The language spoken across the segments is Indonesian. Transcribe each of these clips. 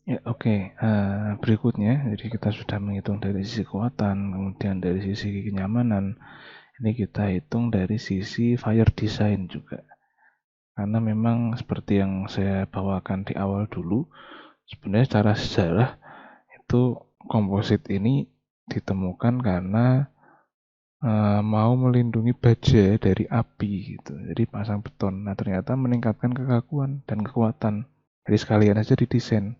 Ya, oke. Berikutnya, jadi kita sudah menghitung dari sisi kekuatan, kemudian dari sisi kenyamanan. Ini kita hitung dari sisi fire design juga. Karena memang seperti yang saya bawakan di awal dulu, sebenarnya secara sejarah itu komposit ini ditemukan karena mau melindungi baja dari api gitu. Jadi pasang beton. Nah, ternyata meningkatkan kekakuan dan kekuatan. Jadi sekalian aja didesain.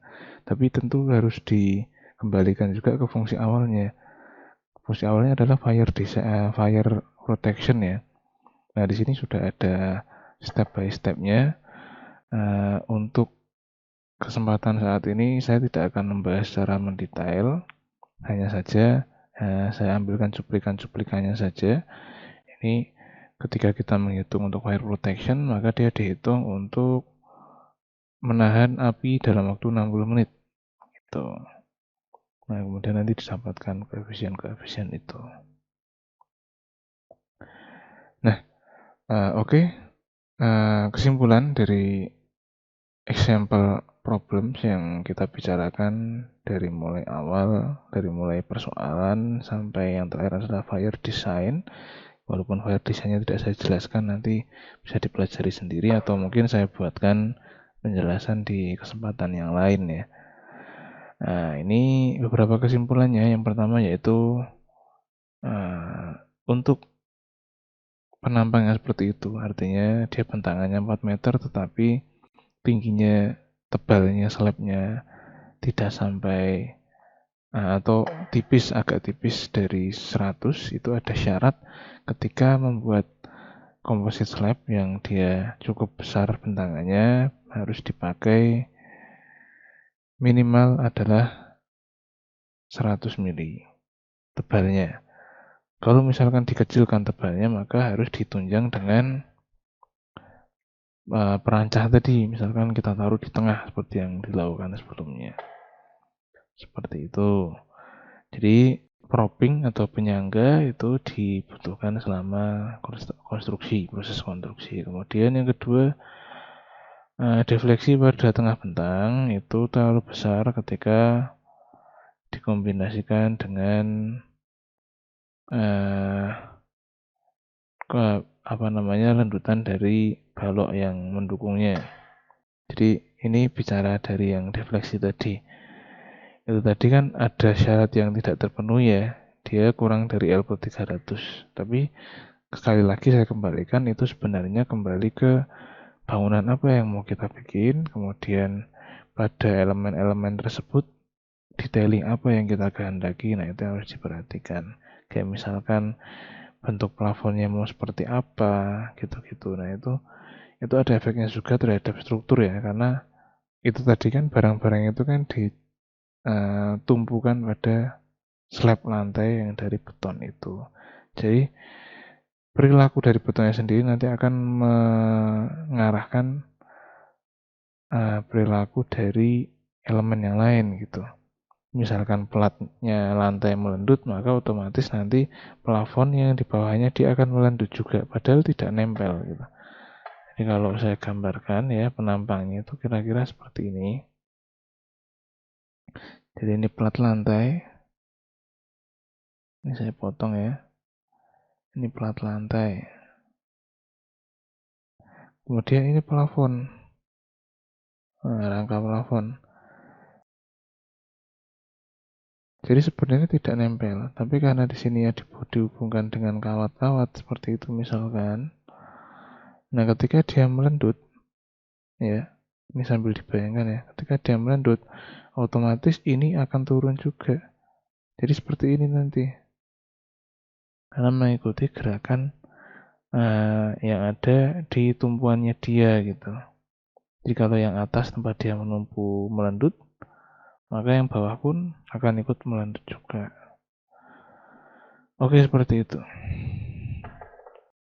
Tapi tentu harus dikembalikan juga ke fungsi awalnya. Fungsi awalnya adalah fire protection ya. Nah, di sini sudah ada step by stepnya. Untuk kesempatan saat ini saya tidak akan membahas secara mendetail, hanya saja saya ambilkan cuplikan-cuplikannya saja. Ini ketika kita menghitung untuk fire protection, maka dia dihitung untuk menahan api dalam waktu 60 menit. Gitu. Nah, kemudian nanti disambatkan koefisien-koefisien itu. Nah, oke. Kesimpulan dari example problems yang kita bicarakan dari mulai awal, dari mulai persoalan sampai yang terakhir adalah fire design. Walaupun fire design-nya tidak saya jelaskan, nanti bisa dipelajari sendiri atau mungkin saya buatkan penjelasan di kesempatan yang lain ya. Nah, ini beberapa kesimpulannya. Yang pertama yaitu untuk penampang yang seperti itu, artinya dia bentangannya 4 meter tetapi tingginya, tebalnya slabnya tidak sampai atau agak tipis dari 100, itu ada syarat ketika membuat komposit slab yang dia cukup besar bentangannya harus dipakai minimal adalah 100 mili tebalnya. Kalau misalkan dikecilkan tebalnya, maka harus ditunjang dengan perancah tadi. Misalkan kita taruh di tengah seperti yang dilakukan sebelumnya. Seperti itu. Jadi propping atau penyangga itu dibutuhkan selama proses konstruksi. Kemudian yang kedua, defleksi pada tengah bentang itu terlalu besar ketika dikombinasikan dengan lendutan dari balok yang mendukungnya. Jadi ini bicara dari yang defleksi tadi. Itu tadi kan ada syarat yang tidak terpenuhi ya. Dia kurang dari LP 300. Tapi sekali lagi saya kembalikan itu sebenarnya kembali ke bangunan apa yang mau kita bikin, kemudian pada elemen-elemen tersebut detailing apa yang kita kehendaki. Nah, itu harus diperhatikan. Kayak misalkan bentuk plafonnya mau seperti apa, gitu-gitu. Nah, itu ada efeknya juga terhadap struktur ya, karena itu tadi kan barang-barang itu kan ditumpukan pada slab lantai yang dari beton itu. Jadi perilaku dari betonnya sendiri nanti akan mengarahkan perilaku dari elemen yang lain gitu. Misalkan platnya lantai melendut, maka otomatis nanti plafon yang di bawahnya dia akan melendut juga, padahal tidak nempel gitu. Jadi kalau saya gambarkan ya penampangnya itu kira-kira seperti ini. Jadi ini plat lantai. Ini saya potong ya. Ini plat lantai. Kemudian ini plafon. Rangka plafon. Jadi sebenarnya tidak nempel, tapi karena di sini ya dihubungkan dengan kawat-kawat seperti itu misalkan. Nah, ketika dia melendut, ya, ini sambil dibayangkan ya, ketika dia melendut, otomatis ini akan turun juga. Jadi seperti ini nanti, karena mengikuti gerakan yang ada di tumpuannya dia gitu. Jadi kalau yang atas tempat dia menumpu melendut, maka yang bawah pun akan ikut melendut juga. Oke, seperti itu.